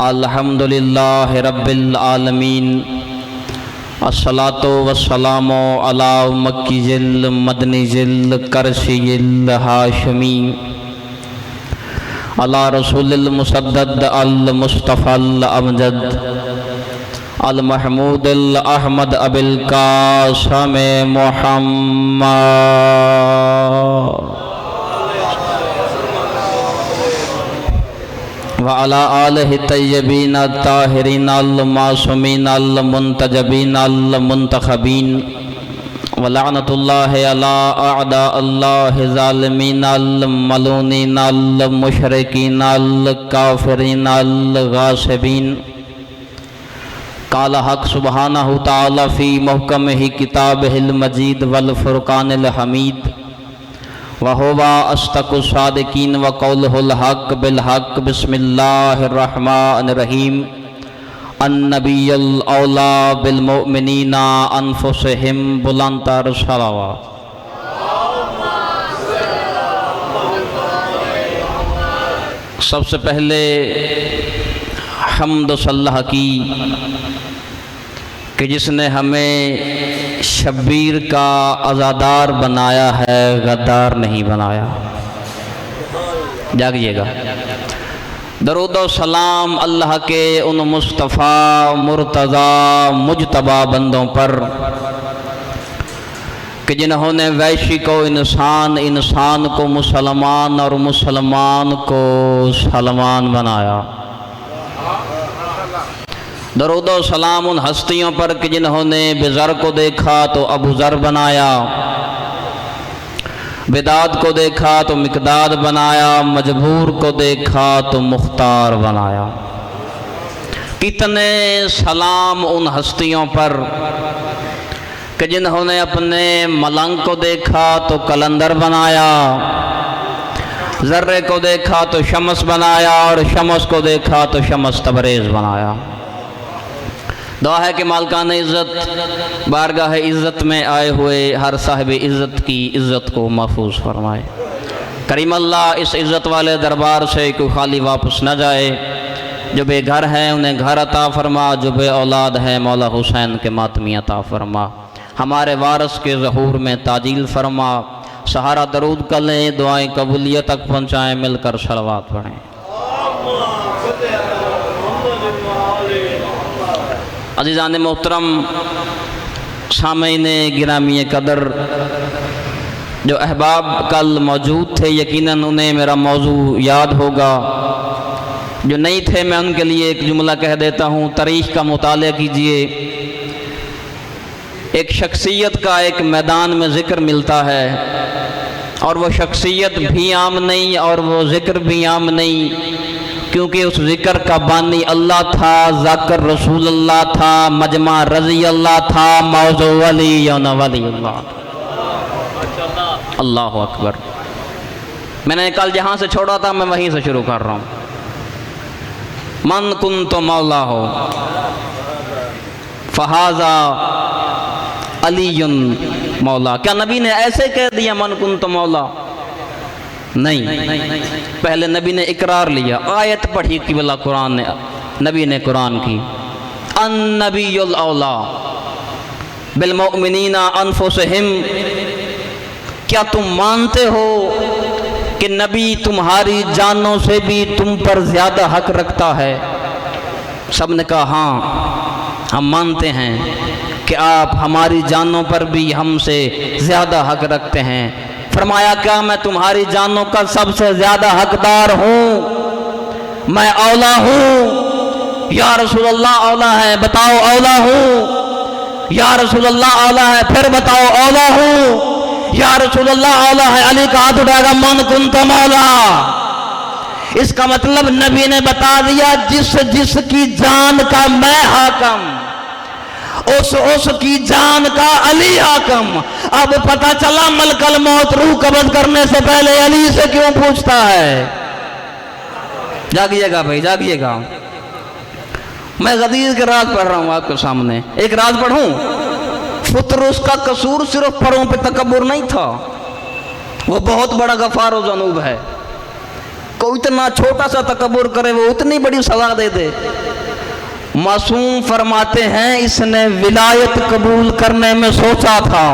अल्हम्दुलिल्लाहि रब्बिल आलमीन अस्सलातु वस्सलामु अला मक्कीजिल मदनीजिल करशिजिल हाशमी अला रसूलिल मुसद्दद अल मुस्तफ़ल अमजद अल महमूदिल अहमद अबिल कासम मुहम्मद व अला आलिहि तय्यबीन ताहिरीन अल मासूमीन अल मुंतजबीन अल मुंतखबीन व लअनतुल्लाहि अला अअदा अल्लाहि ज़ालिमीन अल मलूनीन अल मुशरिकीन अल काफिरीन अल गासिबीन। काला हक सुब्हानहु तआला फ़ी मुहकमिहि किताबिहिल मजीद वल फुरक़ानिल हमीद वहुवा अस्दक़ुस सादिक़ीन व क़ौलुहुल हक़ बिल हक़। बिस्मिल्लाहिर रहमानिर रहीम। अन्नबियुल औला बिल मुमिनीना अनफुसिहिम बुलंदतर सलावत। सबसे पहले हम्द अल्लाह की कि जिसने हमें शब्बीर का आज़ादार बनाया है, गद्दार नहीं बनाया। जागिएगा। दरूद व सलाम अल्लाह के उन मुस्तफ़ा मुर्तज़ा मुजतबा बंदों पर कि जिन्होंने वैशी को इंसान, इंसान को मुसलमान और मुसलमान को सलमान बनाया। दरूद व सलाम उन हस्तियों पर कि जिन्होंने बेज़र को देखा तो अबू ज़र बनाया, बिदात को देखा तो मिकदाद बनाया, मजबूर को देखा तो मुख्तार बनाया। कितने सलाम उन हस्तियों पर कि जिन्होंने अपने मलंग को देखा तो कलंदर बनाया, ज़र्रे को देखा तो शमस बनाया और शमस को देखा तो शमस तबरेज़ बनाया। दुआ है कि मालिकान इज़्ज़त बारगाह इज़्ज़त में आए हुए हर साहिब इज़्ज़त की इज़्ज़त को महफूज फरमाए। करीम अल्लाह इस इज़्ज़त वाले दरबार से कोई खाली वापस न जाए। जो बेघर हैं उन्हें घर अता फरमा, जो बे औलाद हैं मौला हुसैन के मातमी अता फरमा। हमारे वारस के ज़हूर में ताजील फरमा। सहारा दरूद कर लें, दुआएँ कबूलियत तक पहुँचाएँ, मिलकर सलवात पढ़ें। अज़ीज़ान मोहतरम, सामईन गिरामी कदर, जो अहबाब कल मौजूद थे यकीनन उन्हें मेरा मौजू याद होगा। जो नहीं थे मैं उनके लिए एक जुमला कह देता हूँ। तारीख़ का मुताला कीजिए। एक शख्सियत का एक मैदान में ज़िक्र मिलता है और वह शख्सियत भी आम नहीं और वो ज़िक्र भी आम नहीं, क्योंकि उस ज़िक्र का बानी अल्लाह था, ज़ाकिर रसूल अल्लाह था, मजमा रज़ी अल्लाह था, मौज़ू वली वली अल्लाह। अल्लाह अकबर। मैंने कल जहाँ से छोड़ा था मैं वहीं से शुरू कर रहा हूँ। मन कुन्तो मौला हो फहाज़ा अलीयुन मौला। क्या नबी ने ऐसे कह दिया मन कुन्तो मौला? नहीं, पहले नबी ने इकरार लिया। आयत पढ़ी किबला कुरान ने, नबी ने कुरान की, अन्नबियुल औला बिल मुमिनीना अनफुसिहिम। क्या तुम मानते हो कि नबी तुम्हारी जानों से भी तुम पर ज़्यादा हक रखता है? सब ने कहा हाँ हम मानते हैं कि आप हमारी जानों पर भी हमसे ज़्यादा हक रखते हैं। फरमाया क्या मैं तुम्हारी जानों का सबसे ज़्यादा हकदार हूँ? मैं औला हूँ? या रसूल अल्लाह औला है, बताओ औला हूँ। या रसूल अल्लाह औला है, फिर बताओ औला हूँ। या रसूल अल्लाह औला है। अली का हाथ उठाएगा, मन कुन्त मौला। इसका मतलब नबी ने बता दिया जिसकी जान का मैं हाकम, उसकी जान का अली हाकम। अब पता चला मलकल मौत रूह कब्ज़ करने से पहले अली से क्यों पूछता है। जागिएगा भाई, जागिएगा। मैं गदीर के राज पढ़ रहा हूँ आपके सामने। एक राज पढ़ूं। पुत्र उसका कसूर सिर्फ परों पे तकब्बुर नहीं था, वो बहुत बड़ा गफार व ज़नूब है। कोई इतना छोटा सा तकब्बुर करे वो उतनी बड़ी सजा दे दे। मासूम फरमाते हैं इसने विलायत कबूल करने में सोचा था,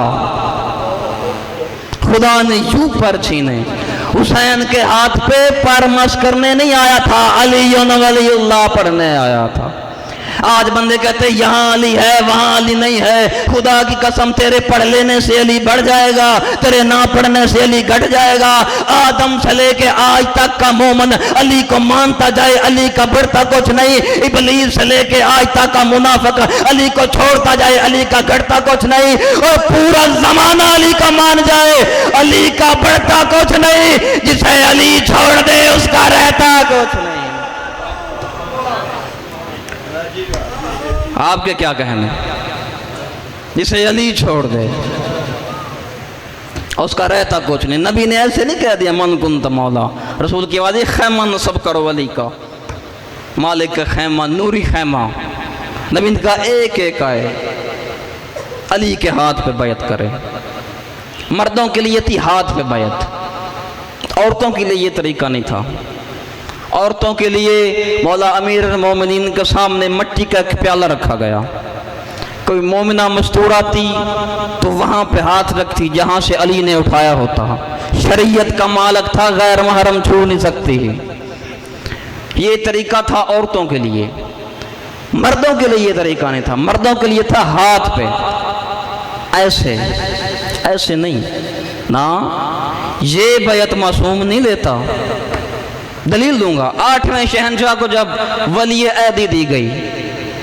खुदा ने यूं पर छीने। हुसैन के हाथ पे परमश करने नहीं आया था, अली वलीउल्लाह पढ़ने आया था। आज बंदे कहते हैं यहाँ अली है वहाँ अली नहीं है। खुदा की कसम तेरे पढ़ लेने से अली बढ़ जाएगा, तेरे ना पढ़ने से अली घट जाएगा। आदम से लेके आज तक का मोमन अली को मानता जाए, अली का बढ़ता कुछ नहीं। इबलीस से लेके आज तक का मुनाफिक अली को छोड़ता जाए, अली का घटता कुछ नहीं। और पूरा जमाना अली का मान जाए, अली का बढ़ता कुछ नहीं। जिसे अली छोड़ दे उसका रहता कुछ नहीं। आपके क्या कहने, जिसे अली छोड़ दे उसका रहता कुछ नहीं। नबी ने ऐसे नहीं कह दिया मन कुंत मौला। रसूल की आवाज़ खैमा नस्ब करो अली का, मालिक का खैमा, नूरी खैमा। नबी ने कहा एक एक आए अली के हाथ पे बैत करे। मर्दों के लिए थी हाथ पे बैत, औरतों के लिए ये तरीका नहीं था। औरतों के लिए मौला अमीर मोमिनीन के सामने मिट्टी का एक प्याला रखा गया। कोई मोमिना मस्तूरा थी तो वहाँ पे हाथ रखती जहाँ से अली ने उठाया होता। शरीयत का मालक था, गैर महरम छू नहीं सकती। ये तरीका था औरतों के लिए। मर्दों के लिए ये तरीका नहीं था। मर्दों के लिए था हाथ पे ऐसे, ऐसे नहीं ना। ये बैत मासूम नहीं लेता। दलील दूंगा। 8वें शहंशाह को जब वली अहदी दी गई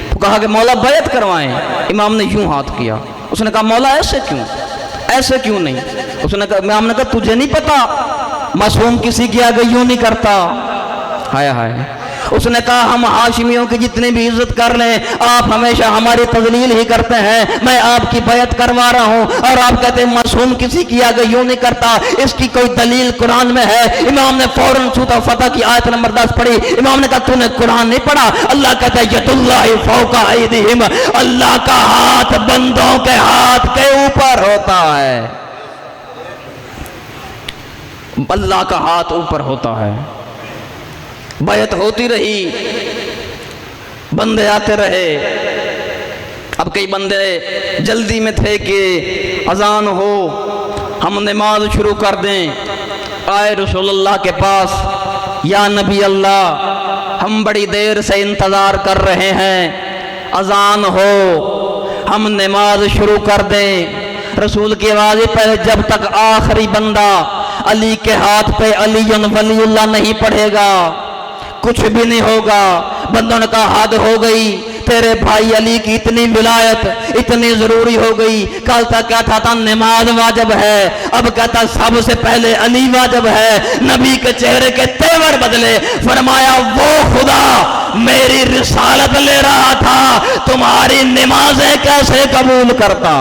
तो कहा कि मौला बैत करवाएं। इमाम ने यूं हाथ किया। उसने कहा मौला ऐसे क्यों, ऐसे क्यों नहीं। उसने कहा, इमाम ने कहा तुझे नहीं पता मासूम किसी की आगे यूं नहीं करता। हाय हाय। उसने कहा हम हाशिमियों की जितनी भी इज्जत कर लें, आप हमेशा हमारी तजलील ही करते हैं। मैं आपकी बैत करवा रहा हूं और आप कहते हैं मासूम किसी की आगे यूं नहीं करता। इसकी कोई दलील कुरान में है? इमाम ने फौरन सूरह फतह की आयत नंबर 10 पढ़ी। इमाम ने कहा तूने कुरान नहीं पढ़ा? अल्लाह कहता है यदुल्लाहि फौका ऐदीहिम, अल्लाह का हाथ बंदों के हाथ के ऊपर होता है। अल्लाह का हाथ ऊपर होता है। बैत होती रही, बंदे आते रहे। अब कई बंदे जल्दी में थे कि अजान हो, हम नमाज शुरू कर दें। आए रसूलुल्लाह के पास, या नबी अल्लाह हम बड़ी देर से इंतज़ार कर रहे हैं, अजान हो हम नमाज शुरू कर दें। रसूल की आवाज़ पे जब तक आखिरी बंदा अली के हाथ पे अलीयुन वलीउल्लाह नहीं पढ़ेगा कुछ भी नहीं होगा। बंदों ने कहा हद हो गई, तेरे भाई अली की इतनी विलायत इतनी जरूरी हो गई। कल तक कहता था नमाज वाजिब है, अब कहता सबसे पहले अली वाजिब है। नबी के चेहरे के तेवर बदले। फरमाया वो खुदा मेरी रिसालत ले रहा था, तुम्हारी नमाजें कैसे कबूल करता।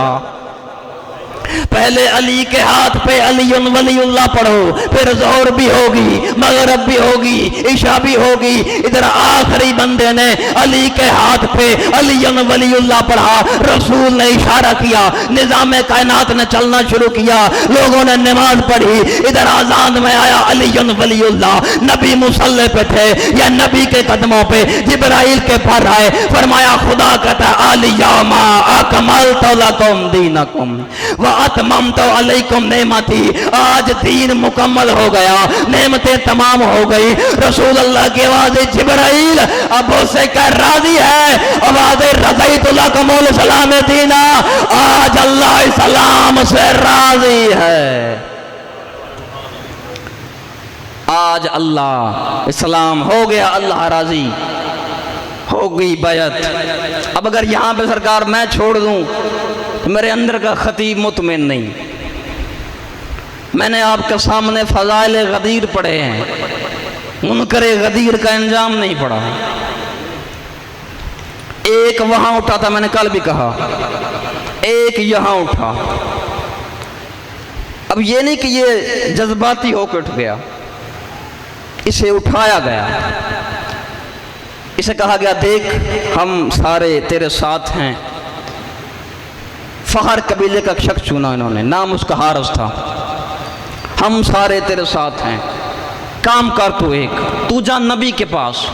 पहले अली के हाथ पे अलीयुन वलीउल्लाह पढ़ो, फिर ज़ोहर भी होगी, मगरिब भी होगी, इशा भी होगी। इधर आखिरी बंदे ने अली के हाथ पे अलीयुन वलीउल्लाह पढ़ा। रसूल ने इशारा किया, निज़ाम कायनात ने चलना शुरू किया, लोगों ने नमाज पढ़ी। इधर आजान में आया अलीयुन वलीउल्लाह। नबी मुसल्ले पे थे या नबी के कदमों पे जिब्राइल के पर आए। फरमाया खुदा कहता अलियौमा अकमलतु लकुम दीनकुम व अतममतु अलैकुम नेमती। आज दीन मुकम्मल हो गया, नेमतें तमाम हो गई। रसूल अल्लाह की आवाज़ जिब्राइल अब से कर राजी है, आवाज़ रज़ैतु लकुमुल सलाम दीना। आज अल्लाह सलाम से राजी है। आज अल्लाह इस्लाम हो गया, अल्लाह राजी हो गई बैत। अब अगर यहाँ पे सरकार मैं छोड़ दूं तो मेरे अंदर का खतीब मुतमिन नहीं। मैंने आपके सामने फज़ाइल गदीर पढ़े हैं, मुनकरे गदीर का अंजाम नहीं पढ़ा। एक वहां उठा था, मैंने कल भी कहा, एक यहां उठा। अब ये नहीं कि ये जज्बाती होकर उठ गया, इसे उठाया गया, इसे कहा गया देख हम सारे तेरे साथ हैं। फहर कबीले का शख्स चुना इन्होंने, नाम उसका हारस था। हम सारे तेरे साथ हैं। काम कर, तू जा नबी के पास,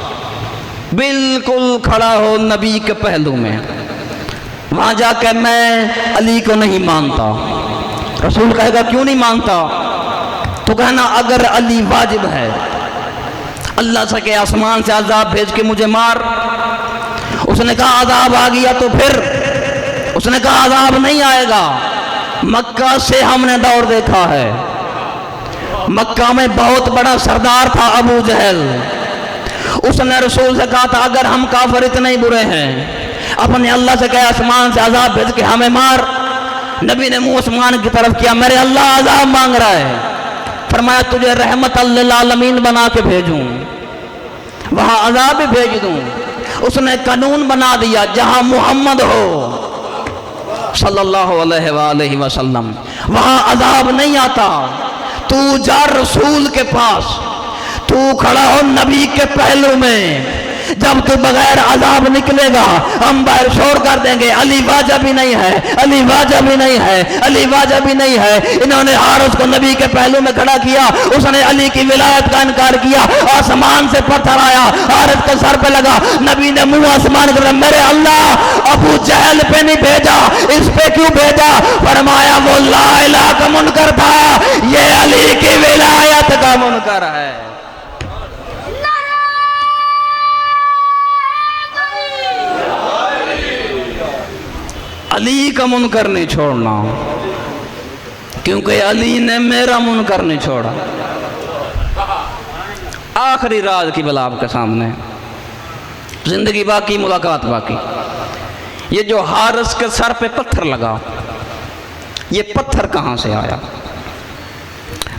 बिल्कुल खड़ा हो नबी के पहलू में, वहां जाकर मैं अली को नहीं मानता। रसूल कहेगा क्यों नहीं मानता? तो कहना अगर अली वाजिब है, अल्लाह से के आसमान से अजाब भेज के मुझे मार। उसने कहा अजाब आ गया तो फिर? उसने कहा अजाब नहीं आएगा। मक्का से हमने दौर देखा है, मक्का में बहुत बड़ा सरदार था अबू जहल। उसने रसूल से कहा था अगर हम काफिर इतने बुरे हैं, अपने अल्लाह से कहे आसमान से अजाब भेज के हमें मार। नबी ने मुंह आसमान की तरफ किया, मेरे अल्लाह अजाब मांग रहा है। फरमाया तुझे रहमत लिल आलमीन बना के भेजूं, वहां अजाब भी भेज दूं। उसने कानून बना दिया, जहां मोहम्मद हो सल्लल्लाहु अलैहि वसल्लम वहां अजाब नहीं आता। तू जा रसूल के पास, तू खड़ा हो नबी के पहलू में, जब तू बगैर अजाब निकलेगा हम बाहर शोर कर देंगे अली वाजिब ही नहीं है, अली वाजिब ही नहीं है, अली वाजिब ही नहीं है। इन्होंने हारिस को नबी के पहलू में खड़ा किया, उसने अली की विलायत का इनकार किया। आसमान से पत्थर आया, हारिस के सर पे लगा। नबी ने मुंह आसमान कर, मेरे अल्लाह अबू जहल पे नहीं भेजा, इस पे क्यों भेजा? फरमाया वो ला इलाहा का मुनकर था, ये अली की विलायत का मुनकर है। अली का मुनकर नहीं छोड़ना, क्योंकि अली ने मेरा मुनकर नहीं छोड़ा। आखिरी राज की बला आपके सामने, जिंदगी बाकी, मुलाकात बाकी। ये जो हारिस के सर पे पत्थर लगा, ये पत्थर कहां से आया?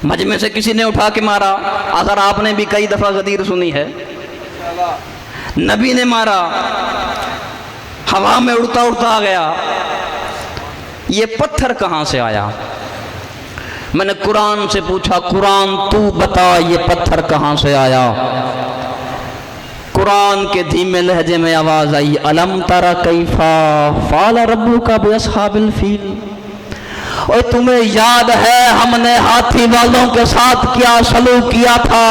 मजमे से किसी ने उठा के मारा? अगर आपने भी कई दफा गदीर सुनी है, नबी ने मारा, हवा में उड़ता उड़ता आ गया। ये पत्थर कहां से आया? मैंने कुरान से पूछा, कुरान तू बता ये पत्थर कहां से आया? कुरान के धीमे लहजे में आवाज आई, अलम तरा कैफा फाल रब्बुका बिअस्हाबिल फील। और तुम्हें याद है हमने हाथी वालों के साथ क्या सलूक किया था?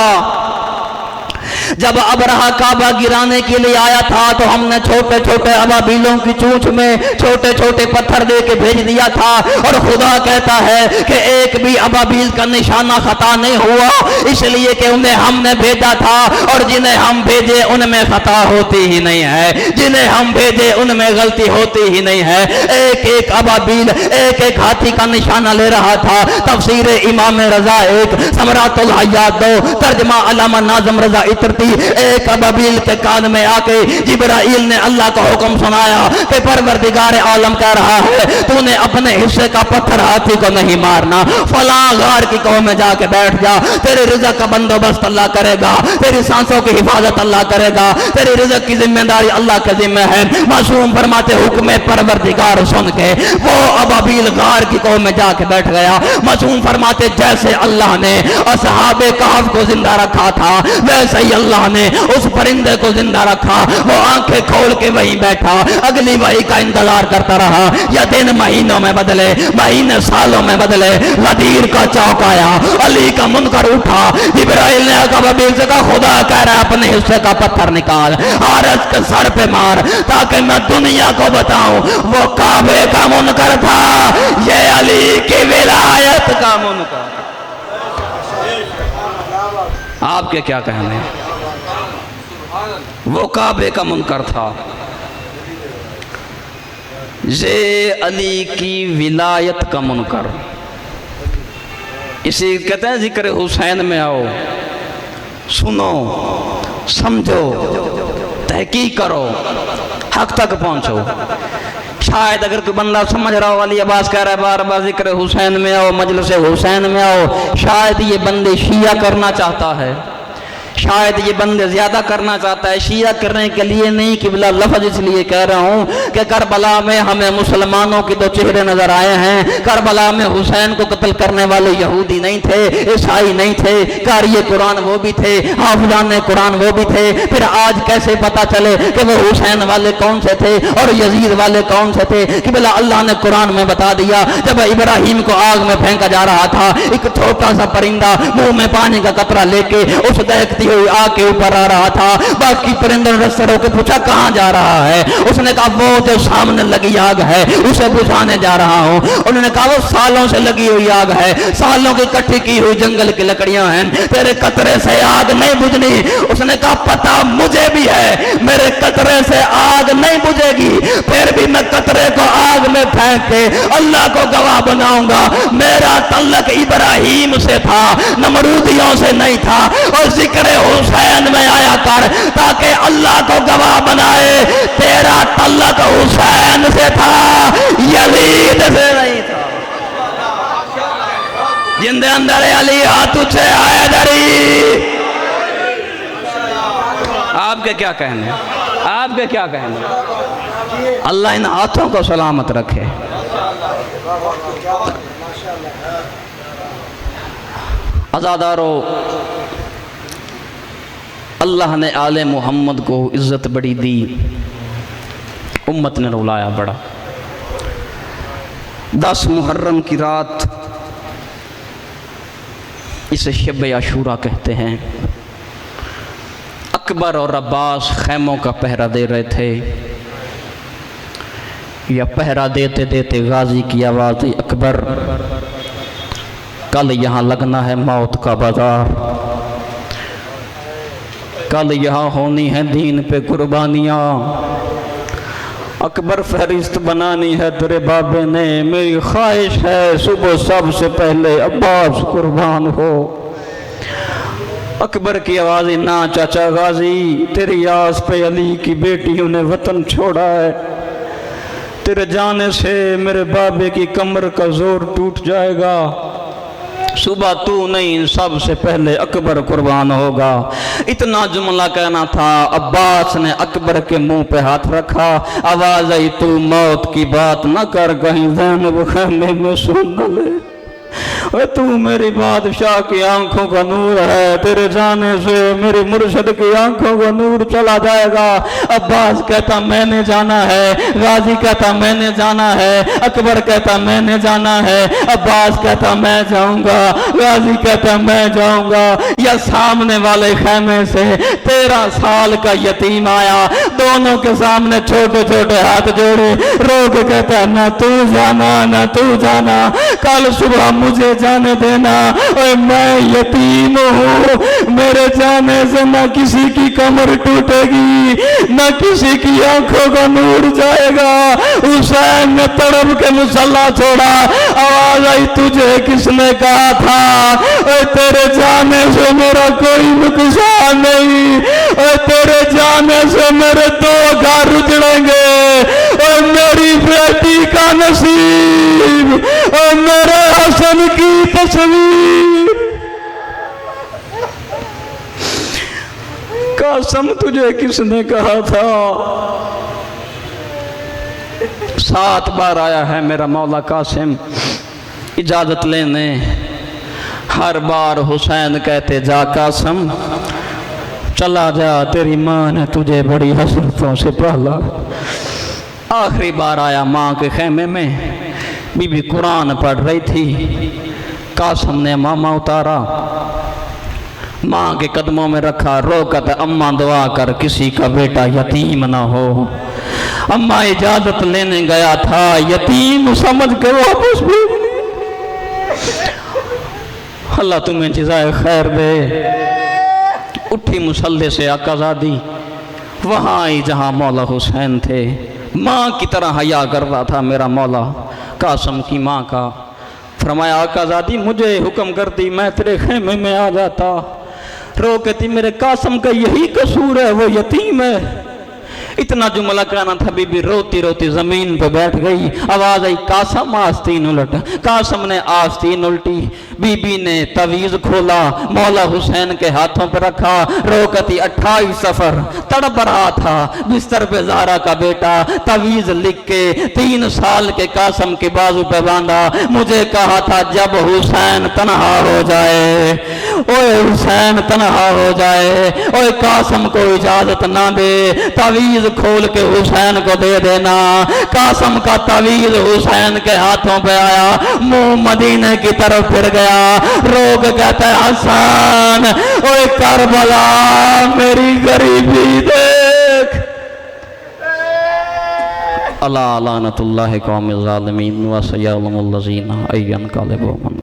जब अबरहा काबा गिराने के लिए आया था तो हमने छोटे छोटे अबाबीलों की चोंच में छोटे छोटे पत्थर दे के भेज दिया था। और खुदा कहता है कि एक भी अबाबील का निशाना खता नहीं हुआ, इसलिए कि उन्हें हमने भेजा था, और जिन्हें हम भेजे उनमें खता होती ही नहीं है, जिन्हें हम भेजे उनमें गलती होती ही नहीं है। एक एक अबाबील एक एक हाथी का निशाना ले रहा था। तफसीर इमाम रजा एक, समरातुल हयात 2, तर्जमा अल्लामा नाज़िम रजा इतरती। एक अबाबील के कान में आके जिब्राइल ने अल्लाह का हुक्म सुनाया कि परवरदिगार आलम कह रहा है तूने अपने हिस्से का पत्थर हाथी को नहीं मारना, फला गार की कौम में जाके बैठ जा, तेरे रिज़्क़ का बंदोबस्त अल्लाह करेगा, तेरी सांसों की हिफाजत अल्लाह करेगा, तेरी रिज़्क़ की जिम्मेदारी अल्लाह के जिम्मे है। मासूम फरमाते हुक्म परवरदिगार सुन के वो अबाबील गार की कौम में जाके बैठ गया। मासूम फरमाते जैसे अल्लाह ने असहाबे कहफ को जिंदा रखा था, वैसे ही अल्लाह ने उस परिंदे को जिंदा रखा। वो आंखें खोल के वहीं बैठा, अगली वही का इंतजार करता रहा। या दिन महीनों में बदले, महीने सालों में बदले, गदीर का चौक आया, अली का मुनकर उठा। जिब्राइल ने अबाबील से कहा खुदा कह रहा है अपने हिस्से का पत्थर निकाल, हारिस के सर पे मार, ताकि मैं दुनिया को बताऊं वो काबे का मुनकर था, ये अली की विलायत का मुनकर। आपके क्या कहने? वो काबे का मुनकर था, ये अली की विलायत का मुनकर। इसी कहते हैं जिक्र हुसैन में आओ, सुनो, समझो, तहकीक करो, हक तक पहुंचो। शायद अगर कोई बंदा समझ रहा हो, अली अब्बास कह रहा है बार बार जिक्र हुसैन में आओ, मजलिस हुसैन में आओ, शायद ये बंदे शिया करना चाहता है, शायद ये बंदे ज्यादा करना चाहता है, शिया करने के लिए नहीं, किबला लफ्ज इसलिए कह रहा हूँ कि करबला में हमें मुसलमानों के दो चेहरे नजर आए हैं। करबला में हुसैन को कत्ल करने वाले यहूदी नहीं थे, ईसाई नहीं थे, कारी कुरान वो भी थे, हाफिजान कुरान वो भी थे। फिर आज कैसे पता चले कि वो हुसैन वाले कौन से थे और यजीद वाले कौन से थे? किबला अल्लाह ने कुरान में बता दिया, जब इब्राहिम को आग में फेंका जा रहा था, एक छोटा सा परिंदा मुंह में पानी का कतरा लेके उस दहकती हुई आग के ऊपर आ रहा था। बाकी परिंदों ने रस्ते रोके पूछा कहां जा रहा है? उसने कहा वो जो सामने लगी आग है उसे बुझाने जा रहा हूं। उन्होंने कहा वो सालों से लगी हुई आग है, सालों की इकट्ठी की हुई जंगल की लकड़ियां हैं, तेरे कतरे से आग नहीं बुझनी। उसने कहा पता मुझे भी है, मेरे कतरे से आग नहीं बुझेगी, फिर भी मैं कतरे को आग में फेंक के अल्लाह को गवाह बनाऊंगा। मेरा तल्लक इब्राहिम से था, नमरूदियों से नहीं था। और जिक्र हुसैन में आया कर ताकि अल्लाह को गवाह बनाए, तेरा तल्लक हुसैन से था, यजीद से नहीं था। जिंदे अंदर अली हाथ उठे हैदरी। आपके क्या कहने, आपके क्या कहने? अल्लाह इन हाथों को सलामत रखे। आज़ादारों, अल्लाह ने आले मोहम्मद को इज्जत बड़ी दी, उम्मत ने रुलाया बड़ा। 10 मुहर्रम की रात, इसे शब आशूरा कहते हैं। अकबर और अब्बास खैमों का पहरा दे रहे थे, या पहरा देते देते गाजी की आवाज़ आई, अकबर कल यहाँ लगना है मौत का बाजार, कल यहाँ होनी है दीन पे कुर्बानियाँ। अकबर फहरिस्त बनानी है तेरे बाबे ने, मेरी ख्वाहिश है सुबह सबसे पहले अब्बास कुर्बान हो। अकबर की आवाज़, ना चाचा गाजी, तेरी आस पे अली की बेटियों ने वतन छोड़ा है, तेरे जाने से मेरे बाबे की कमर का जोर टूट जाएगा, सुबह तू नहीं सबसे पहले अकबर कुर्बान होगा। इतना जुमला कहना था। अब्बास ने अकबर के मुंह पे हाथ रखा, आवाज आई, तू मौत की बात न कर, कहीं ज़ैनब खैमे में सुन न ले। तू मेरी बादशाह की आंखों का नूर है, तेरे जाने से मेरे मुर्शद की आंखों का नूर चला जाएगा। अब्बास कहता मैंने जाना है, गाजी कहता मैंने जाना है, अकबर कहता मैंने जाना है, अब्बास कहता मैं जाऊंगा, गाजी कहता मैं जाऊंगा। या सामने वाले खैमे से 13 साल का यतीम आया, दोनों के सामने छोटे छोटे हाथ जोड़े, रो के कहता ना तू जाना ना तू जाना, कल सुबह मुझे जाने देना, और मैं यतीम हूँ, मेरे जाने से न किसी की कमर टूटेगी, न किसी की आंखों का नूर जाएगा। हुसैन ने तड़प के मुसल्ला छोड़ा, आवाज आई, तुझे किसने कहा था, और तेरे जाने से मेरा कोई नुकसान नहीं, और तेरे जाने से मेरे 2 घर उजड़ेंगे, और मेरी बेटी का नसीब, और मेरे हसन की तस्वीर। कसम तुझे किसने कहा था। 7 बार आया है मेरा मौला कासिम इजाजत लेने, हर बार हुसैन कहते जा कासिम चला जा, तेरी माँ ने तुझे बड़ी हसरतों से पाला। आखिरी बार आया माँ के खेमे में, बीबी कुरान पढ़ रही थी, कासिम ने मामा उतारा, माँ के कदमों में रखा, रोकत अम्मा दुआ कर किसी का बेटा यतीम ना हो। अम्मा इजाजत लेने गया था, यतीम समझ के वापस भेज ली। अल्लाह तुम्हें जज़ाए खैर दे। उठी मुसल्ले से आकाज़ादी, वहाँ आई जहाँ मौला हुसैन थे, माँ की तरह हया कर रहा था मेरा मौला कासिम की माँ का। फरमाया आकाज़ादी मुझे हुक्म करती मैं तेरे खेमे में आ जाता। रो कहती मेरे कासिम का यही कसूर है, वो यतीम है, इतना जुमला कहना था, बीबी रोती रोती जमीन पे बैठ गई। आवाज आई, कासम आस्तीन उलट। कासम ने आस्तीन उल्टी। बीबी ने तवीज खोला, मौला हुसैन के हाथों पे रखा। रोकती 28 सफर तड़प रहा था बिस्तर पे ज़हरा का बेटा। तवीज लिख के 3 साल के कासम के बाजू पे बांधा। मुझे कहा था जब हुसैन तन्हा हो जाए, ओए हुसैन तन्हा हो जाए, ओए कासम को इजाजत ना दे, तवीज खोल के हुसैन को दे देना। कासम का तवीज हुसैन के हाथों पे आया, मुंह मदीने की तरफ फिर गया। रोग कहता है, हसन ओए करबला मेरी गरीबी देख। अला लानतुल्लाहि कौमिज़ ज़ालिमीन व सयअलमुल लज़ीना अय्यन क़ालिबुहुम।